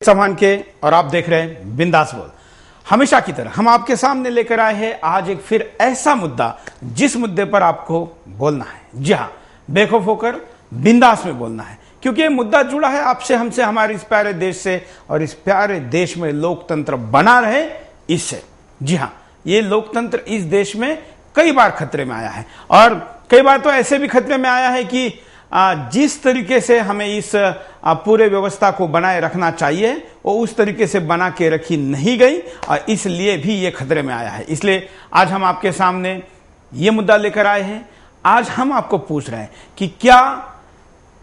चौहान के और आप देख रहे हैं बिंदास बोल। हमेशा की तरह हम आपके सामने लेकर आए हैं आज एक फिर ऐसा मुद्दा जिस मुद्दे पर आपको बोलना है। जी हाँ, बेखौफ होकर बिंदास में बोलना है, क्योंकि ये मुद्दा जुड़ा है आपसे, हमसे, हमारे इस प्यारे देश से, और इस प्यारे देश में लोकतंत्र बना रहे इससे। जी हाँ, ये लोकतंत्र इस देश में कई बार खतरे में आया है, और कई बार तो ऐसे भी खतरे में आया है कि जिस तरीके से हमें इस पूरे व्यवस्था को बनाए रखना चाहिए वो उस तरीके से बना के रखी नहीं गई, और इसलिए भी ये खतरे में आया है। इसलिए आज हम आपके सामने ये मुद्दा लेकर आए हैं। आज हम आपको पूछ रहे हैं कि क्या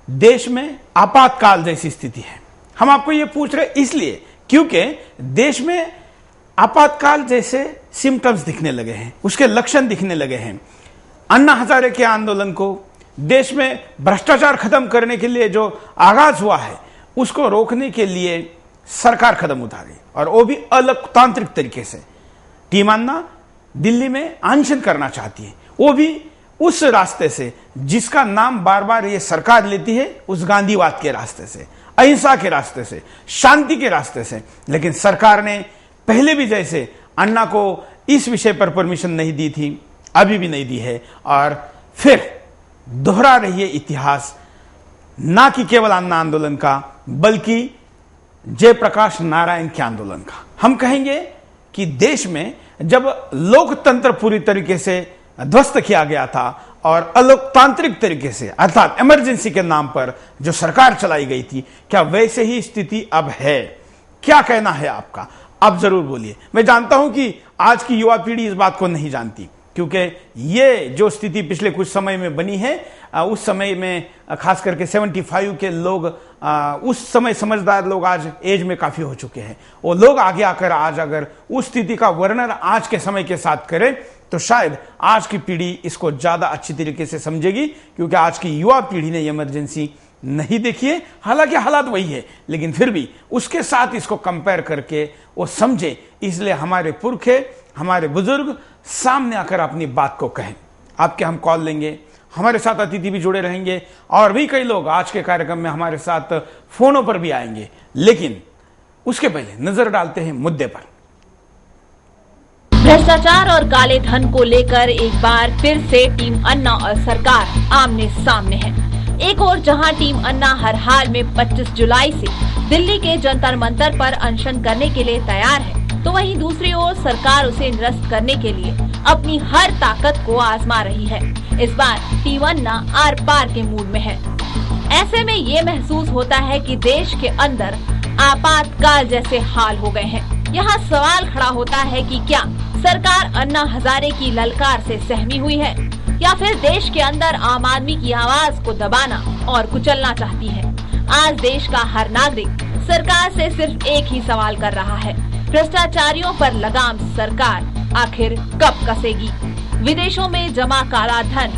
देश में आपातकाल जैसी स्थिति है। हम आपको ये पूछ रहे हैं इसलिए क्योंकि देश में आपातकाल जैसे सिम्टम्स दिखने लगे हैं, उसके लक्षण दिखने लगे हैं। अन्ना हजारे के आंदोलन को, देश में भ्रष्टाचार खत्म करने के लिए जो आगाज हुआ है उसको रोकने के लिए सरकार कदम उठा रही, और वो भी अलोकतांत्रिक तरीके से। टीम अन्ना दिल्ली में अनशन करना चाहती है, वो भी उस रास्ते से जिसका नाम बार बार ये सरकार लेती है, उस गांधीवाद के रास्ते से, अहिंसा के रास्ते से, शांति के रास्ते से। लेकिन सरकार ने पहले भी जैसे अन्ना को इस विषय पर परमिशन नहीं दी थी, अभी भी नहीं दी है, और फिर दोहरा रही है इतिहास, ना कि केवल अन्ना आंदोलन का बल्कि जयप्रकाश नारायण के आंदोलन का। हम कहेंगे कि देश में जब लोकतंत्र पूरी तरीके से ध्वस्त किया गया था और अलोकतांत्रिक तरीके से, अर्थात इमरजेंसी के नाम पर जो सरकार चलाई गई थी, क्या वैसे ही स्थिति अब है? क्या कहना है आपका? आप जरूर बोलिए। मैं जानता हूं कि आज की युवा पीढ़ी इस बात को नहीं जानती, क्योंकि ये जो स्थिति पिछले कुछ समय में बनी है, उस समय में खास करके 75 के लोग, उस समय समझदार लोग आज एज में काफी हो चुके हैं। वो लोग आगे आकर आज अगर उस स्थिति का वर्णन आज के समय के साथ करें तो शायद आज की पीढ़ी इसको ज्यादा अच्छी तरीके से समझेगी, क्योंकि आज की युवा पीढ़ी ने इमरजेंसी नहीं देखी है। हालांकि हालात वही है, लेकिन फिर भी उसके साथ इसको कंपेयर करके वो समझे, इसलिए हमारे पुरखे, हमारे बुजुर्ग सामने आकर अपनी बात को कहें। आपके हम कॉल लेंगे, हमारे साथ अतिथि भी जुड़े रहेंगे, और भी कई लोग आज के कार्यक्रम में हमारे साथ फोनों पर भी आएंगे। लेकिन उसके पहले नजर डालते हैं मुद्दे पर। भ्रष्टाचार और काले धन को लेकर एक बार फिर से टीम अन्ना और सरकार आमने सामने है। एक और जहां टीम अन्ना हर हाल में 25 जुलाई से दिल्ली के जंतर मंतर पर अनशन करने के लिए तैयार है, तो वहीं दूसरी ओर सरकार उसे निरस्त करने के लिए अपनी हर ताकत को आजमा रही है। इस बार टीम अन्ना आर पार के मूड में है। ऐसे में ये महसूस होता है कि देश के अंदर आपातकाल जैसे हाल हो गए हैं। यहाँ सवाल खड़ा होता है कि क्या सरकार अन्ना हजारे की ललकार से सहमी हुई है, या फिर देश के अंदर आम आदमी की आवाज को दबाना और कुचलना चाहती है। आज देश का हर नागरिक सरकार से सिर्फ एक ही सवाल कर रहा है, भ्रष्टाचारियों पर लगाम सरकार आखिर कब कसेगी? विदेशों में जमा काला धन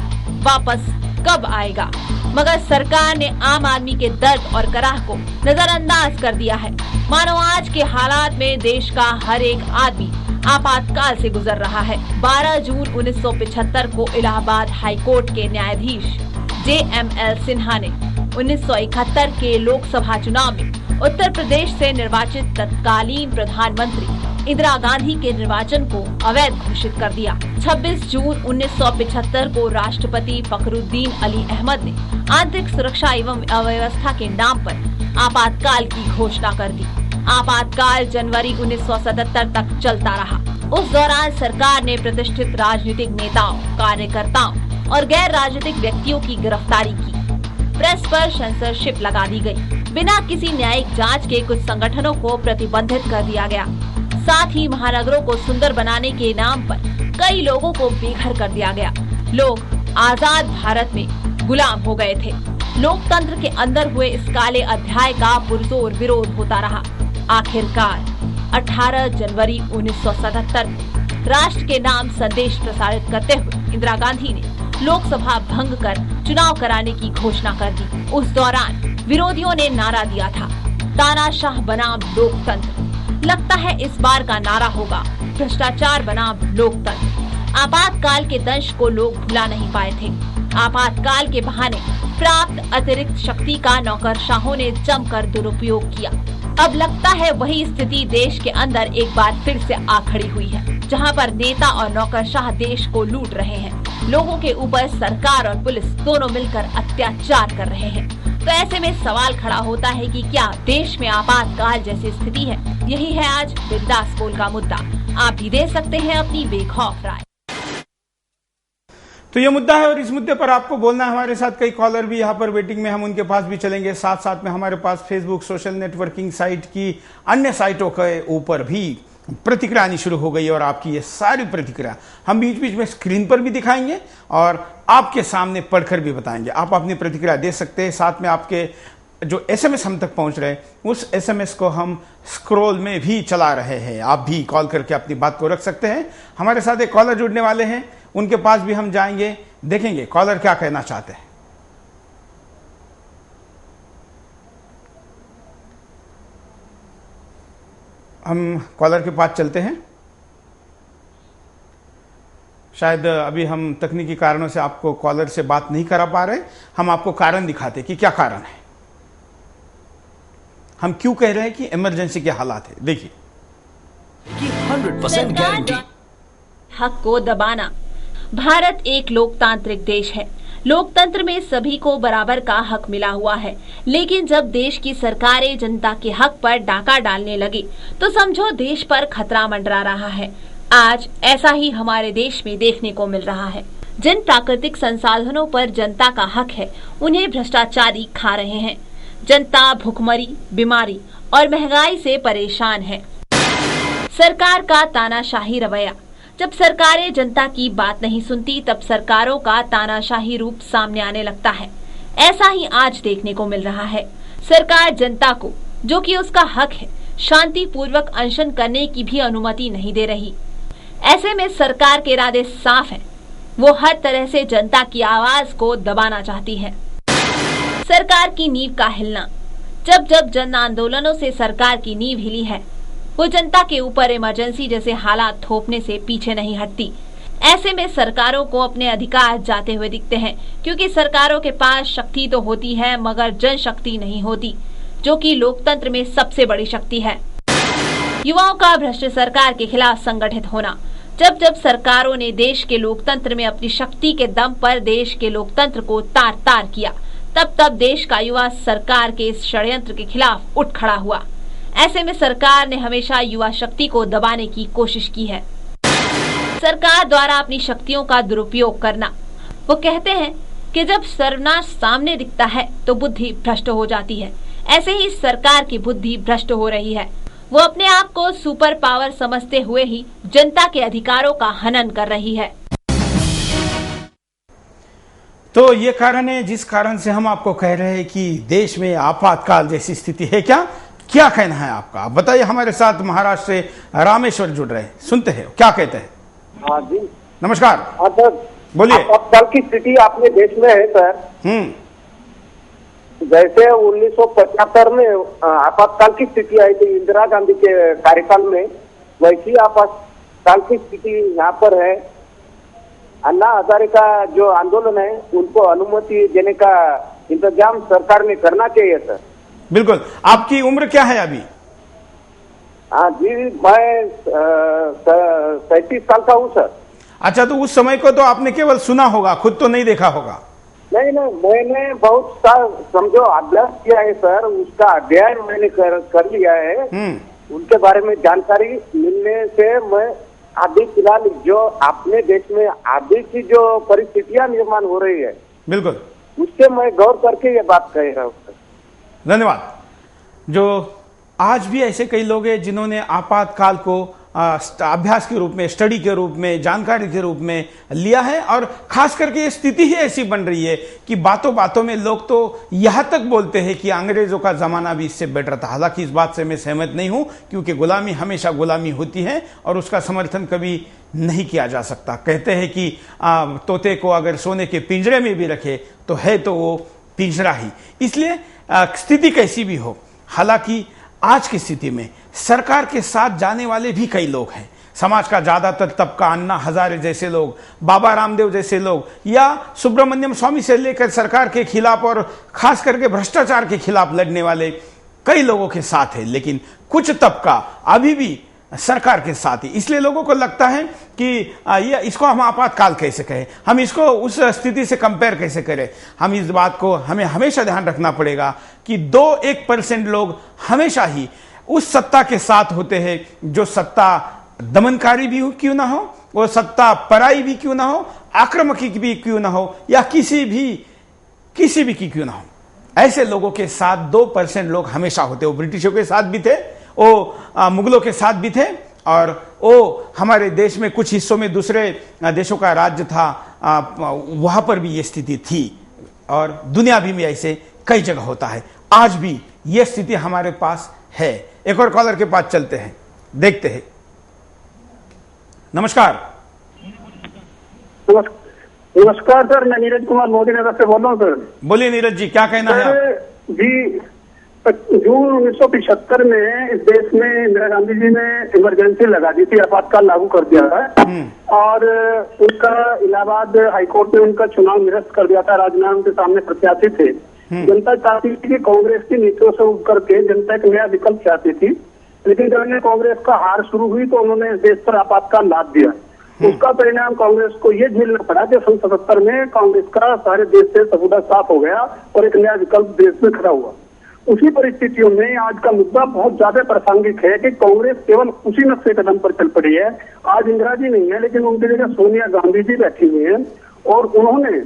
वापस कब आएगा? मगर सरकार ने आम आदमी के दर्द और कराह को नजरअंदाज कर दिया है। मानो आज के हालात में देश का हर एक आदमी आपातकाल से गुजर रहा है। 12 जून 1975 को इलाहाबाद हाई कोर्ट के न्यायाधीश JML सिन्हा ने 1971 के लोकसभा चुनाव में उत्तर प्रदेश से निर्वाचित तत्कालीन प्रधानमंत्री इंदिरा गांधी के निर्वाचन को अवैध घोषित कर दिया। 26 जून 1975 को राष्ट्रपति फखरुद्दीन अली अहमद ने आंतरिक सुरक्षा एवं अव्यवस्था के नाम पर आपातकाल की घोषणा कर दी। आपातकाल जनवरी 1977 तक चलता रहा। उस दौरान सरकार ने प्रतिष्ठित राजनीतिक नेताओं, कार्यकर्ताओं और गैर राजनीतिक व्यक्तियों की गिरफ्तारी की। प्रेस पर सेंसरशिप लगा दी गई। बिना किसी न्यायिक जांच के कुछ संगठनों को प्रतिबंधित कर दिया गया। साथ ही महानगरों को सुंदर बनाने के नाम पर कई लोगों को बेघर कर दिया गया। लोग आजाद भारत में गुलाम हो गए थे। लोकतंत्र के अंदर हुए इस काले अध्याय का पुरजोर विरोध होता रहा। आखिरकार 18 जनवरी 1977 को राष्ट्र के नाम संदेश प्रसारित करते हुए इंदिरा गांधी ने लोकसभा भंग कर चुनाव कराने की घोषणा कर दी। उस दौरान विरोधियों ने नारा दिया था, तानाशाह बनाम लोकतंत्र। लगता है इस बार का नारा होगा, भ्रष्टाचार बनाम लोकतंत्र। आपातकाल के दंश को लोग भुला नहीं पाए थे। आपातकाल के बहाने प्राप्त अतिरिक्त शक्ति का नौकरशाहों ने जमकर दुरुपयोग किया। अब लगता है वही स्थिति देश के अंदर एक बार फिर से आ खड़ी हुई है, जहां पर नेता और नौकरशाह देश को लूट रहे हैं। लोगों के ऊपर सरकार और पुलिस दोनों मिलकर अत्याचार कर रहे हैं। तो ऐसे में सवाल खड़ा होता है कि क्या देश में आपातकाल जैसी स्थिति है? यही है आज बिंदास बोल का मुद्दा। आप भी दे सकते हैं अपनी बेखौफ राय। तो ये मुद्दा है और इस मुद्दे पर आपको बोलना है। हमारे साथ कई कॉलर भी यहाँ पर वेटिंग में, हम उनके पास भी चलेंगे। साथ साथ में हमारे पास फेसबुक सोशल नेटवर्किंग साइट की अन्य साइटों के ऊपर भी प्रतिक्रिया आनी शुरू हो गई और आपकी ये सारी प्रतिक्रिया हम बीच बीच में स्क्रीन पर भी दिखाएंगे और आपके सामने पढ़कर भी बताएंगे। आप अपनी प्रतिक्रिया दे सकते हैं। साथ में आपके जो एसएमएस हम तक पहुंच रहे हैं उस एसएमएस को हम स्क्रॉल में भी चला रहे हैं। आप भी कॉल करके अपनी बात को रख सकते हैं। हमारे साथ एक कॉलर जुड़ने वाले हैं, उनके पास भी हम जाएंगे, देखेंगे कॉलर क्या कहना चाहते हैं। हम कॉलर के पास चलते हैं। शायद अभी हम तकनीकी कारणों से आपको कॉलर से बात नहीं करा पा रहे। हम आपको कारण दिखाते कि क्या कारण है, हम क्यों कह रहे हैं कि इमरजेंसी के हालात है। देखिए, 100% गारंटी। हक को दबाना। भारत एक लोकतांत्रिक देश है। लोकतंत्र में सभी को बराबर का हक मिला हुआ है, लेकिन जब देश की सरकारें जनता के हक पर डाका डालने लगी तो समझो देश पर खतरा मंडरा रहा है। आज ऐसा ही हमारे देश में देखने को मिल रहा है। जिन प्राकृतिक संसाधनों पर जनता का हक है उन्हें भ्रष्टाचारी खा रहे हैं। जनता भुखमरी, बीमारी और महंगाई से परेशान है। सरकार का तानाशाही रवैया। जब सरकारें जनता की बात नहीं सुनती तब सरकारों का तानाशाही रूप सामने आने लगता है। ऐसा ही आज देखने को मिल रहा है। सरकार जनता को, जो कि उसका हक है, शांतिपूर्वक अनशन करने की भी अनुमति नहीं दे रही। ऐसे में सरकार के इरादे साफ हैं। वो हर तरह से जनता की आवाज को दबाना चाहती है। सरकार की नींव का हिलना। जब जब जन आंदोलनों से सरकार की नींव हिली है, वो जनता के ऊपर इमरजेंसी जैसे हालात थोपने से पीछे नहीं हटती। ऐसे में सरकारों को अपने अधिकार जाते हुए दिखते हैं, क्योंकि सरकारों के पास शक्ति तो होती है मगर जनशक्ति नहीं होती, जो कि लोकतंत्र में सबसे बड़ी शक्ति है। युवाओं का भ्रष्ट सरकार के खिलाफ संगठित होना। जब जब सरकारों ने देश के लोकतंत्र में अपनी शक्ति के दम पर देश के लोकतंत्र को तार तार किया, तब तब देश का युवा सरकार के इस षड्यंत्र के खिलाफ उठ खड़ा हुआ। ऐसे में सरकार ने हमेशा युवा शक्ति को दबाने की कोशिश की है। सरकार द्वारा अपनी शक्तियों का दुरुपयोग करना। वो कहते हैं कि जब सर्वनाश सामने दिखता है तो बुद्धि भ्रष्ट हो जाती है। ऐसे ही सरकार की बुद्धि भ्रष्ट हो रही है। वो अपने आप को सुपर पावर समझते हुए ही जनता के अधिकारों का हनन कर रही है। तो ये कारण है जिस कारण से हम आपको कह रहे हैं कि देश में आपातकाल जैसी स्थिति है। क्या कहना है आपका? आप बताइए। हमारे साथ महाराष्ट्र से रामेश्वर जुड़ रहे हैं, सुनते हैं क्या कहते हैं। हाँ जी, नमस्कार। हाँ सर, बोलिए। आपातकाल की स्थिति अपने देश में है सर। जैसे 1975 में आपातकाल की स्थिति आई थी इंदिरा गांधी के कार्यकाल में, वैसी आपातकाल की स्थिति यहाँ पर है। अन्ना हजारे का जो आंदोलन है उनको अनुमति देने का इंतजाम सरकार ने करना चाहिए सर। बिल्कुल। आपकी उम्र क्या है अभी? हाँ जी, मैं 37 साल का हूँ सर। अच्छा, तो उस समय को तो आपने केवल सुना होगा, खुद तो नहीं देखा होगा। नहीं, मैंने बहुत सा समझो अभ्यास किया है सर, उसका अध्ययन मैंने कर लिया है। उनके बारे में जानकारी मिलने से मैं अभी फिलहाल जो अपने देश में अभी की जो परिस्थितियां निर्माण हो रही है, बिल्कुल, उससे मैं गौर करके ये बात कह रहा हूँ। धन्यवाद। जो आज भी ऐसे कई लोग हैं जिन्होंने आपातकाल को अभ्यास के रूप में, स्टडी के रूप में, जानकारी के रूप में लिया है और खास करके ये स्थिति ही ऐसी बन रही है कि बातों बातों में लोग तो यहां तक बोलते हैं कि अंग्रेजों का जमाना भी इससे बेटर था। हालांकि इस बात से मैं सहमत नहीं हूं, क्योंकि गुलामी हमेशा गुलामी होती है और उसका समर्थन कभी नहीं किया जा सकता। कहते हैं कि तोते को अगर सोने के पिंजरे में भी रखे तो है तो वो पिंजरा ही। इसलिए स्थिति कैसी भी हो, हालांकि आज की स्थिति में सरकार के साथ जाने वाले भी कई लोग हैं। समाज का ज्यादातर तबका, अन्ना हजारे जैसे लोग, बाबा रामदेव जैसे लोग, या सुब्रमण्यम स्वामी से लेकर सरकार के खिलाफ और खास करके भ्रष्टाचार के खिलाफ लड़ने वाले कई लोगों के साथ है, लेकिन कुछ तबका अभी भी सरकार के साथ ही। इसलिए लोगों को लगता है कि ये इसको हम आपातकाल कैसे कहें, हम इसको उस स्थिति से कंपेयर कैसे करें। हम इस बात को हमें हमेशा ध्यान रखना पड़ेगा कि 2-1% लोग हमेशा ही उस सत्ता के साथ होते हैं जो सत्ता दमनकारी भी क्यों ना हो, वो सत्ता पराई भी क्यों ना हो, आक्रामक भी क्यों ना हो, या किसी भी की क्यों ना हो। ऐसे लोगों के साथ 2% लोग हमेशा होते। वो ब्रिटिशों के साथ भी थे, वो मुगलों के साथ भी थे, और वो हमारे देश में कुछ हिस्सों में दूसरे देशों का राज्य था, वहां पर भी ये स्थिति थी, और दुनिया भी में ऐसे कई जगह होता है। आज भी ये स्थिति हमारे पास है। एक और कॉलर के पास चलते हैं, देखते हैं। नमस्कार। नमस्कार सर, मैं नीरज कुमार मोदी नगर से बोल रहा हूँ सर। बोलिए नीरज जी, क्या कहना है आप? जी, जून 1975 में इस देश में इंदिरा गांधी जी ने इमरजेंसी लगा दी थी, आपातकाल लागू कर दिया था, और उनका इलाहाबाद हाईकोर्ट ने उनका चुनाव निरस्त कर दिया था। राजनाथ उनके सामने प्रत्याशी थे। जनता चाहती थी कि कांग्रेस की नीतियों से उब करके जनता एक नया विकल्प चाहती थी, लेकिन जब इन्हें कांग्रेस का हार शुरू हुई तो उन्होंने इस देश पर आपातकाल लाद दिया। उसका परिणाम कांग्रेस को ये झेलना पड़ा कि 1977 में कांग्रेस का सारे देश से सबूता साफ हो गया और एक नया विकल्प देश में खड़ा हुआ। उसी परिस्थितियों में आज का मुद्दा बहुत ज्यादा प्रासंगिक है कि कांग्रेस केवल उसी नक्शे कदम पर चल पड़ी है। आज इंदिरा जी नहीं है, लेकिन उनकी जगह सोनिया गांधी जी बैठी हुई हैं, और उन्होंने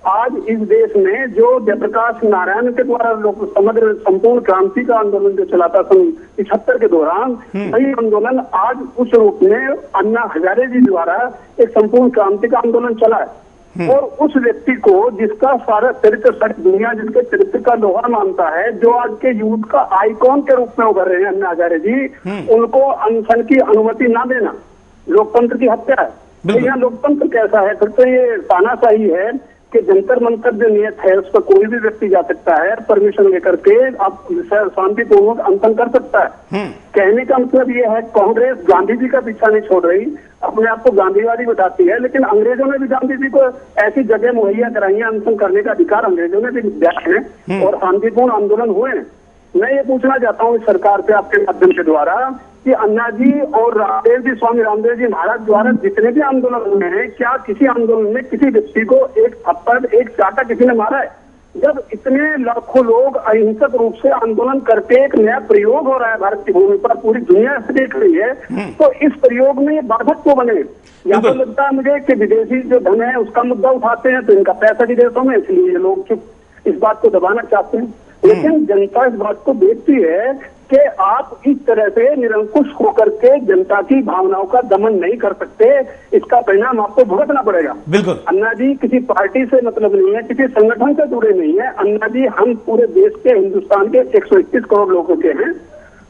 आज इस देश में जो जयप्रकाश नारायण के द्वारा समग्र संपूर्ण क्रांति का आंदोलन जो चला था सन 75 के दौरान, वही आंदोलन आज उस रूप में अन्ना हजारे जी द्वारा एक संपूर्ण क्रांति का आंदोलन चला है। और उस व्यक्ति को जिसका सारा चरित्र सच दुनिया जिसके चरित्र का लोहा मानता है, जो आज के यूथ का आइकॉन के रूप में उभर रहे हैं अन्ना हजारे जी, उनको अनशन की अनुमति ना देना लोकतंत्र की हत्या है। तो यहाँ लोकतंत्र कैसा है? फिर तो ये तानाशाही है कि जंतर मंतर जो नियत है उस पर कोई भी व्यक्ति जा सकता है, परमिशन लेकर के आप शांतिपूर्वक अनशन कर सकता है। कहने का मतलब ये है, कांग्रेस गांधी जी का पीछा नहीं छोड़ रही, अपने आप को गांधीवादी बताती है, लेकिन अंग्रेजों ने भी गांधी जी को ऐसी जगह मुहैया कराई है, अनशन करने का अधिकार अंग्रेजों ने भी दिया है, और शांतिपूर्ण आंदोलन हुए। मैं ये पूछना चाहता हूँ इस सरकार से आपके माध्यम के द्वारा कि अन्ना जी और रामदेव जी, स्वामी रामदेव जी महाराज द्वारा जितने भी आंदोलन हुए हैं, क्या किसी आंदोलन में किसी व्यक्ति को एक थप्पड़ एक चाटा किसी ने मारा है? जब इतने लाखों लोग अहिंसक रूप से आंदोलन करके एक नया प्रयोग हो रहा है भारत की भूमि पर, पूरी दुनिया से देख रही है, तो इस प्रयोग में ये बाधक क्यों बने? यहाँ तो लगता है मुझे कि विदेशी जो धन है उसका मुद्दा उठाते हैं तो इनका पैसा विदेशों में, इसलिए ये लोग चुप इस बात को दबाना चाहते हैं। लेकिन जनता इस बात को देखती है कि आप इस तरह से निरंकुश होकर के जनता की भावनाओं का दमन नहीं कर सकते, इसका परिणाम आपको भुगतना पड़ेगा। बिल्कुल। अन्ना जी किसी पार्टी से मतलब नहीं है, किसी संगठन से जुड़े नहीं है। अन्ना जी हम पूरे देश के, हिंदुस्तान के 121 करोड़ लोगों के हैं।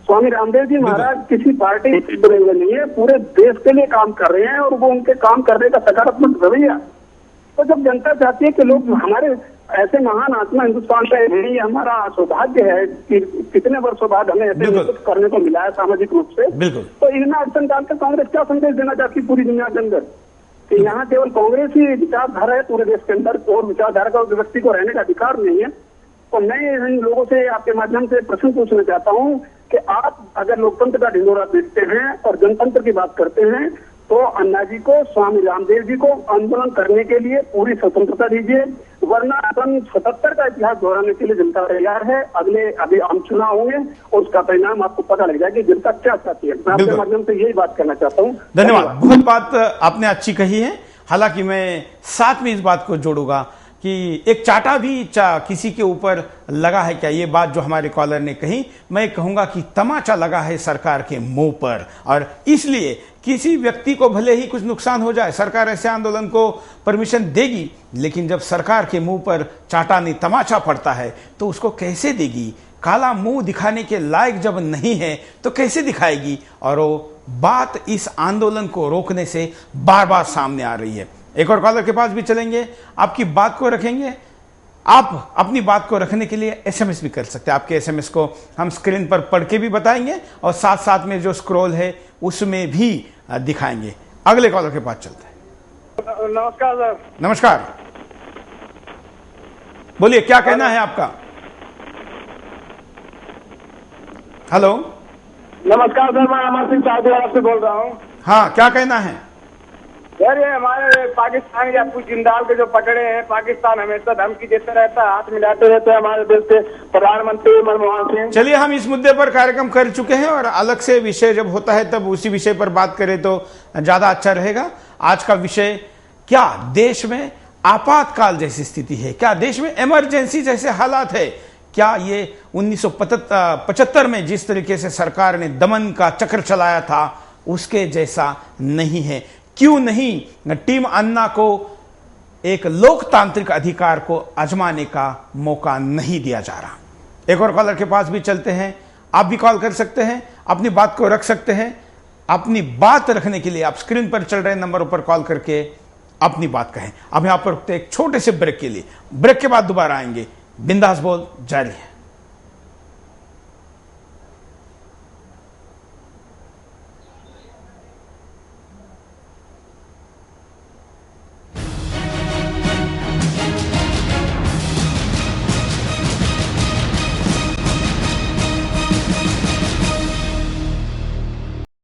स्वामी रामदेव जी महाराज किसी पार्टी से जुड़े हुए नहीं है, पूरे देश के लिए काम कर रहे हैं, और वो उनके काम करने का सकारात्मक रवैया। तो जब जनता चाहती है कि लोग हमारे ऐसे महान आत्मा हिंदुस्तान का है, ये हमारा सौभाग्य है कि कितने वर्षों बाद हमें ऐसे कुछ करने को मिला है सामाजिक रूप से, तो इनमें अड़चन डालकर कांग्रेस क्या संदेश देना चाहती है पूरी दुनिया के अंदर कि यहाँ केवल कांग्रेस ही विचारधारा है पूरे देश के अंदर, और विचारधारा का व्यक्ति को रहने का अधिकार नहीं है। तो मैं इन लोगों से आपके माध्यम से प्रश्न पूछना चाहता हूँ कि आप अगर लोकतंत्र का ढिंढोरा पीटते हैं और जनतंत्र की बात करते हैं, तो अन्ना जी को, स्वामी रामदेव जी को आंदोलन करने के लिए पूरी स्वतंत्रता दीजिए, वरना सन 77 का इतिहास दोहराने के लिए जनता तैयार है। अभी आम चुनाव होंगे और उसका परिणाम आपको पता लग जाएगा कि जनता क्या चाहती है। मैं आपके माध्यम से यही बात करना चाहता हूँ। धन्यवाद। बहुत बात आपने अच्छी कही है। हालांकि मैं साथ में इस बात को जोड़ूंगा कि एक चाटा भी किसी के ऊपर लगा है क्या, ये बात जो हमारे कॉलर ने कही, मैं कहूंगा कि तमाचा लगा है सरकार के मुंह पर, और इसलिए किसी व्यक्ति को भले ही कुछ नुकसान हो जाए, सरकार ऐसे आंदोलन को परमिशन देगी, लेकिन जब सरकार के मुंह पर चाटा नहीं तमाचा पड़ता है तो उसको कैसे देगी? काला मुंह दिखाने के लायक जब नहीं है तो कैसे दिखाएगी? और वो बात इस आंदोलन को रोकने से बार बार सामने आ रही है। एक और कॉलर के पास भी चलेंगे, आपकी बात को रखेंगे। आप अपनी बात को रखने के लिए एसएमएस भी कर सकते हैं। आपके एसएमएस को हम स्क्रीन पर पढ़ के भी बताएंगे और साथ साथ में जो स्क्रॉल है उसमें भी दिखाएंगे। अगले कॉलर के पास चलते हैं। नमस्कार सर। नमस्कार, बोलिए क्या कहना है आपका? हेलो, नमस्कार सर, मैं अमर सिंह साहब से बोल रहा हूँ। हाँ, क्या कहना है? सर ये हमारे पाकिस्तान या कुछ जिंदाल के जो पकड़े हैं, पाकिस्तान हमेशा धमकी देते रहता है, हाथ मिलाते रहते हैं हमारे देश के प्रधानमंत्री मनमोहन सिंह। चलिए, हम इस मुद्दे पर कार्यक्रम कर चुके हैं और अलग से विषय जब होता है तब उसी विषय पर बात करें तो ज्यादा अच्छा रहेगा। आज का विषय, क्या देश में आपातकाल जैसी स्थिति है, क्या देश में इमरजेंसी जैसे हालात है, क्या ये 1975 में जिस तरीके से सरकार ने दमन का चक्र चलाया था उसके जैसा नहीं है? क्यों नहीं टीम अन्ना को एक लोकतांत्रिक अधिकार को आजमाने का मौका नहीं दिया जा रहा? एक और कॉलर के पास भी चलते हैं। आप भी कॉल कर सकते हैं, अपनी बात को रख सकते हैं। अपनी बात रखने के लिए आप स्क्रीन पर चल रहे नंबरों पर कॉल करके अपनी बात कहें। अब यहां पर एक छोटे से ब्रेक के लिए, ब्रेक के बाद दोबारा आएंगे। बिंदास बोल जारी है।